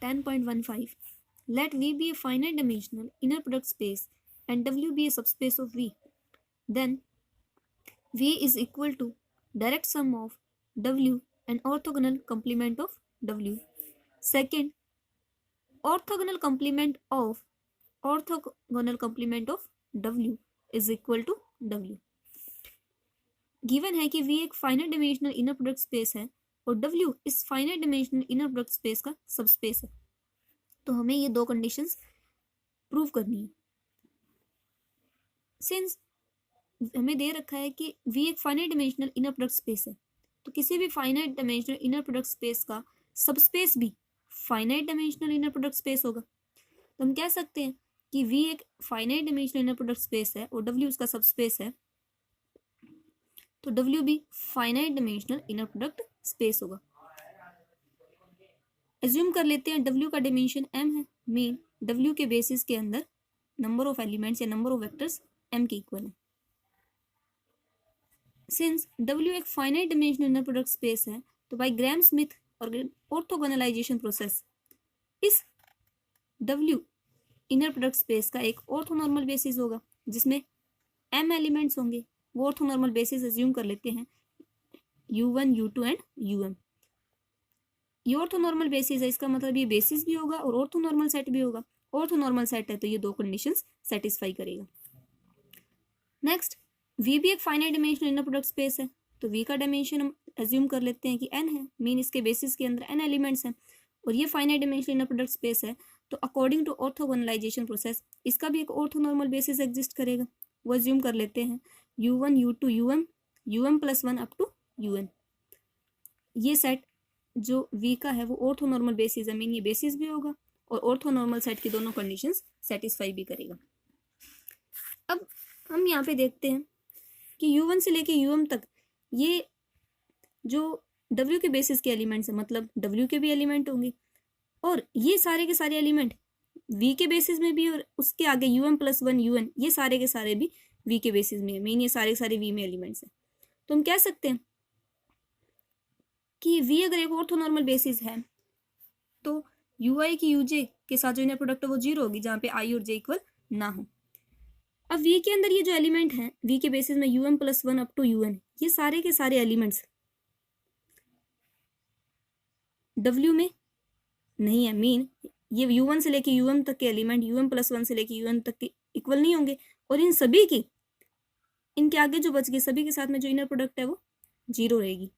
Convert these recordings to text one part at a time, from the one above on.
10.15. Let V be a finite dimensional inner product space and W be a subspace of V. Then V is equal to direct sum of W and orthogonal complement of W. Second, orthogonal complement of W is equal to W. Given है कि V एक finite dimensional inner product space है और W इस finite dimensional inner product space का subspace है। तो हमें ये दो कंडीशंस प्रूव करनी है। सिंस हमें दे रखा है कि V एक finite dimensional inner product space है, तो किसी भी finite dimensional inner product space का सबस्पेस भी finite dimensional inner product space होगा। तो हम कह सकते हैं कि V एक finite dimensional inner product space है और W उसका सबस्पेस है, तो W भी finite dimensional inner product space होगा। एज्यूम कर लेते हैं W का डिमेंशन m है, मीन W के बेसिस के अंदर नंबर ऑफ एलिमेंट्स या नंबर ऑफ वेक्टर्स m के इक्वल है। सिंस W एक finite dimensional inner product space है, तो बाय ग्राम स्मिथ और ऑर्थोगोनलाइजेशन प्रोसेस इस W इनर प्रोडक्ट स्पेस का एक ऑर्थोनॉर्मल बेसिस होगा जिसमें m एलिमेंट्स होंगे। वो ऑर्थोनॉर्मल बेसिस एज्यूम कर लेते हैं u1, u2 एंड um। ये ऑर्थोनॉर्मल बेसिस है, इसका मतलब ये बेसिस भी होगा और ऑर्थोनॉर्मल सेट भी होगा। ऑर्थोनॉर्मल सेट है तो ये दो कंडीशंस सेटिस्फाई करेगा। नेक्स्ट, V भी एक finite dimensional inner product space है, तो V का डायमेंशन हम एज्यूम कर लेते हैं कि n है, मीन इसके बेसिस के अंदर n एलिमेंट्स हैं और ये finite dimensional inner product space है, तो अकॉर्डिंग टू ऑर्थोगोनलाइजेशन प्रोसेस इसका भी एक ऑर्थोनॉर्मल बेसिस एग्जिस्ट करेगा। वो एज्यूम कर लेते हैं u1, u2, um plus 1 up to un। ये सेट जो V का है वो ऑर्थोनॉर्मल बेसिस है, मीन ये बेसिस भी होगा और ऑर्थोनॉर्मल सेट की दोनों कंडीशंस सेटिस्फाई भी करेगा। अब हम यहाँ पे देखते हैं कि u1 से लेके um तक ये जो W के बेसिस के एलिमेंट्स है, मतलब W के भी एलिमेंट होंगे और ये सारे के सारे एलिमेंट V के बेसिस में भी और उसके आगे um प्लस 1 un ये सारे के सारे भी V के बेसिस में है, मीन ये सारे के सारे V में एलिमेंट्स हैं। तो हम कह सकते हैं कि V अगर एक ऑर्थोनॉर्मल बेसिस है तो ui की uj के साथ जो इनर प्रोडक्ट है वो 0 होगी, जहाँ पे i और j इक्वल ना हो। अब V के अंदर ये जो एलिमेंट हैं V के बेसिस में um plus 1 up to un, ये सारे के सारे एलिमेंट्स W में नहीं है, मीन ये u1 से लेके um तक के एलिमेंट um प्लस 1 से लेके un तक के इक्वल नहीं होंगे और इन सभी की इनके आगे जो बच गए सभी के साथ में जो इनर प्रोडक्ट है वो 0 रहेगी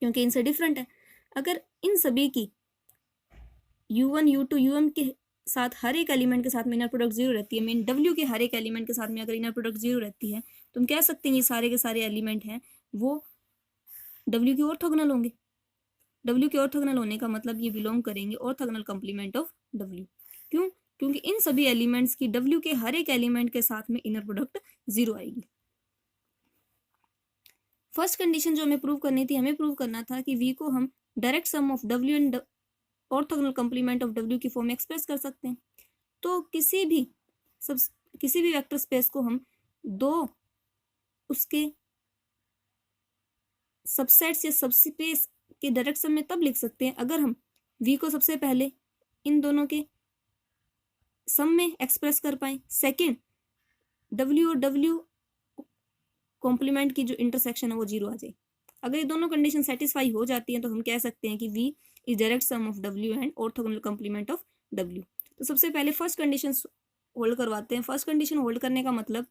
क्योंकि इनसे डिफरेंट है। अगर इन सभी की u1, u2, um के साथ हर एक एलिमेंट के साथ में इनर प्रोडक्ट 0 रहती है, मीन W के हर एक एलिमेंट के साथ में अगर इनर प्रोडक्ट 0 रहती है तो हम कह सकते हैं ये सारे के सारे एलिमेंट हैं वो W के ऑर्थोगोनल होंगे। W के ऑर्थोगोनल होने का मतलब ये बिलोंग करेंगे ऑर्थोगोनल कंप्लीमेंट ऑफ W। क्यों? क्योंकि इन सभी एलिमेंट्स की W के हर एक एलिमेंट के साथ में इनर प्रोडक्ट 0 आएगी। फर्स्ट कंडीशन जो हमें प्रूव करनी थी, हमें प्रूव करना था कि V को हम direct sum of W and orthogonal complement of W की फॉर्म में एक्सप्रेस कर सकते हैं। तो किसी भी वेक्टर स्पेस को हम दो उसके सबसेट्स या सबस्पेस के डायरेक्ट सम में तब लिख सकते हैं अगर हम V को सबसे पहले इन दोनों के सम में एक्सप्रेस कर पाए, सेकेंड W और W कॉम्प्लीमेंट की जो इंटरसेक्शन है वो 0 आ जाए। अगर ये दोनों कंडीशन सेटिस्फाई हो जाती हैं तो हम कह सकते हैं कि V is direct sum of W and orthogonal complement of W। तो सबसे पहले फर्स्ट कंडीशन होल्ड करवाते हैं। फर्स्ट कंडीशन होल्ड करने का मतलब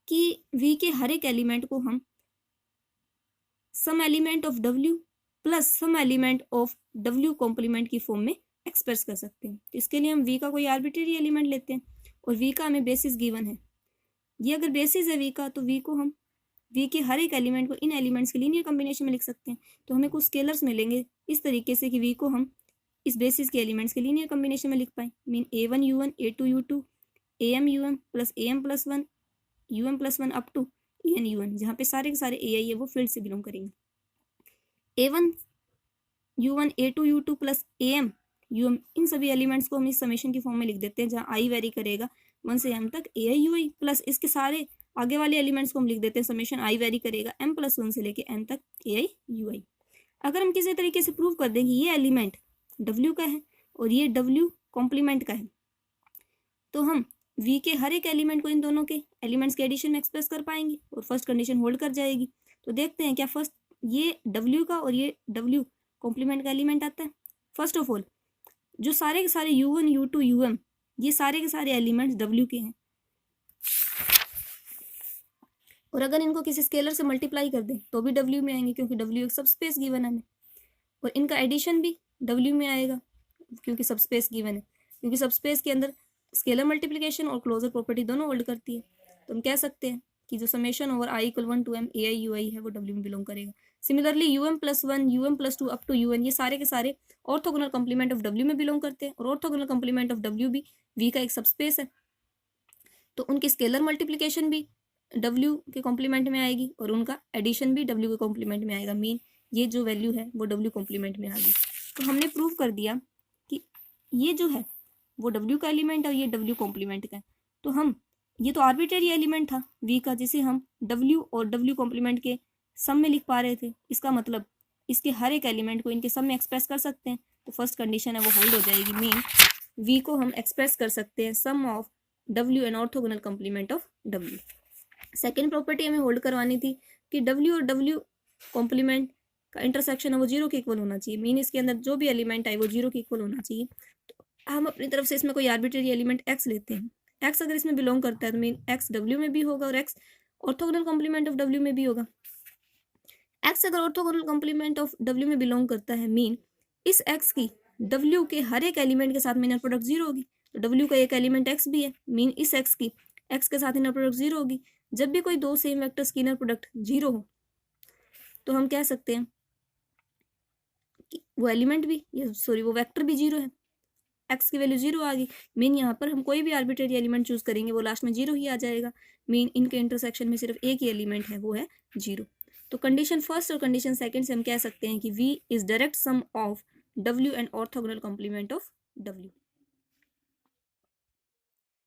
कि V के हर एक एलिमेंट को हम sum element of W plus sum element of W complement की फॉर्म में एक्सप्रेस कर सकते हैं। तो इसके लिए हम V का कोई आर्बिट्रेरी एलिमेंट लेते हैं और V का हमें बेसिस गिवन है। ये अगर बेसिस है V का तो V को हम V के हर एक एलिमेंट को इन एलिमेंट्स के लीनियर कॉम्बिनेशन में लिख सकते हैं। तो हमें कुछ स्केलर्स मिलेंगे इस तरीके से कि V को हम इस बेसिस के एलिमेंट्स के लीनियर कॉम्बिनेशन में लिख पाए, mean a1 u1 a2 u2 am um plus am plus 1 um plus 1 up to an un, जहाँ पे सारे के सारे ai है वो फील्ड से बिलोंग करेंगे। a1 u1 a2 u2 plus am um इन सभी एलिमेंट्स को हम इस समेशन की फॉर्म में लिख देते हैं, जहाँ i वेरी करेगा 1 से m तक ai ui प्लस इसके सारे आगे वाले एलिमेंट्स को हम लिख देते हैं समेशन i वेरी करेगा m प्लस 1 से लेके n तक ai ui। अगर हम किसी तरीके से प्रूव कर दें कि ये एलिमेंट W का है और ये W कॉम्प्लीमेंट का है। तो हम V के हर एक एलिमेंट को इन दोनों के एलिमेंट्स के एडिशन में एक्सप्रेस कर पाएंगे और फर्स्ट कंडीशन होल्ड कर जाएगी। तो देखते हैं क्या फर्स्ट ये W का और ये W कॉम्प्लीमेंट का एलिमेंट आता है। फर्स्ट ऑफ ऑल जो सारे के सारे U1 U2 UM ये सारे के सारे एलिमेंट्स W के हैं और अगर इनको किसी स्केलर से मल्टीप्लाई कर दें तो भी W में आएंगे क्योंकि W एक सबस्पेस गिवन है हमें, और इनका एडिशन भी W में आएगा क्योंकि सबस्पेस गिवन है, क्योंकि सबस्पेस के अंदर स्केलर मल्टीप्लिकेशन और क्लोजर प्रॉपर्टी दोनों होल्ड करती है। तो हम कह सकते हैं कि जो summation over I = 1 to m AI UI है वो W में बिलोंग करेगा। Similarly UM+1 UM+2 up to UN ये सारे के सारे ऑर्थोगोनल कॉम्प्लीमेंट ऑफ W में बिलोंग करते हैं और ऑर्थोगोनल कॉम्प्लीमेंट ऑफ W भी V का एक सबस्पेस है, तो उनकी स्केलर मल्टीप्लिकेशन भी W के कॉम्प्लीमेंट में आएगी और उनका एडिशन भी W के कॉम्प्लीमेंट में आएगा। मीन ये जो वैल्यू है वो W कॉम्प्लीमेंट में आ गई। तो हमने प्रूव कर दिया कि ये जो है वो W का एलिमेंट है और ये W कॉम्प्लीमेंट का है। तो हम ये तो आर्बिट्रेरी एलिमेंट था V का जिसे हम W और W कॉम्प्लीमेंट के सम में लिख पा रहे थे, इसका मतलब इसके हर एक एलिमेंट को इनके सम में एक्सप्रेस कर सकते हैं। तो फर्स्ट कंडीशन है वो होल्ड हो जाएगी। मीन V को हम एक्सप्रेस कर सकते हैं sum of W and orthogonal complement of W। Second property हमें होल्ड करवानी थी कि W और W कॉम्प्लीमेंट का इंटरसेक्शन है वो 0 के इक्वल होना चाहिए। मीन इसके अंदर जो भी एलिमेंट आए वो 0 के इक्वल होना चाहिए। तो हम अपनी तरफ से इसमें कोई आर्बिट्रेरी एलिमेंट x लेते हैं। x अगर इसमें बिलोंग करता है तो मीन x W में भी होगा और x orthogonal complement of W में भी होगा। x अगर ऑर्थोगोनल कॉम्प्लीमेंट ऑफ W में बिलोंग करता है मीन इस x की W के हर एक एलिमेंट के साथ में इनर प्रोडक्ट 0 होगी। तो W का एक एलिमेंट x भी है, मीन इस x की x के साथ इनर प्रोडक्ट 0 होगी। जब भी कोई दो सेम वेक्टर्स की इनर प्रोडक्ट 0 हो तो हम कह सकते हैं कि वो एलिमेंट भी वो वेक्टर भी 0 है। x की वैल्यू 0 आ गई, मीन यहाँ पर हम कोई भी आर्बिट्रेरी एलिमेंट चूज करेंगे वो लास्ट में 0 ही आ जाएगा। मीन इनके इंटरसेक्शन में सिर्फ एक ही एलिमेंट है वो है 0। तो कंडीशन फर्स्ट और कंडीशन सेकंड से हम कह सकते हैं कि V is direct sum of W and orthogonal complement of W।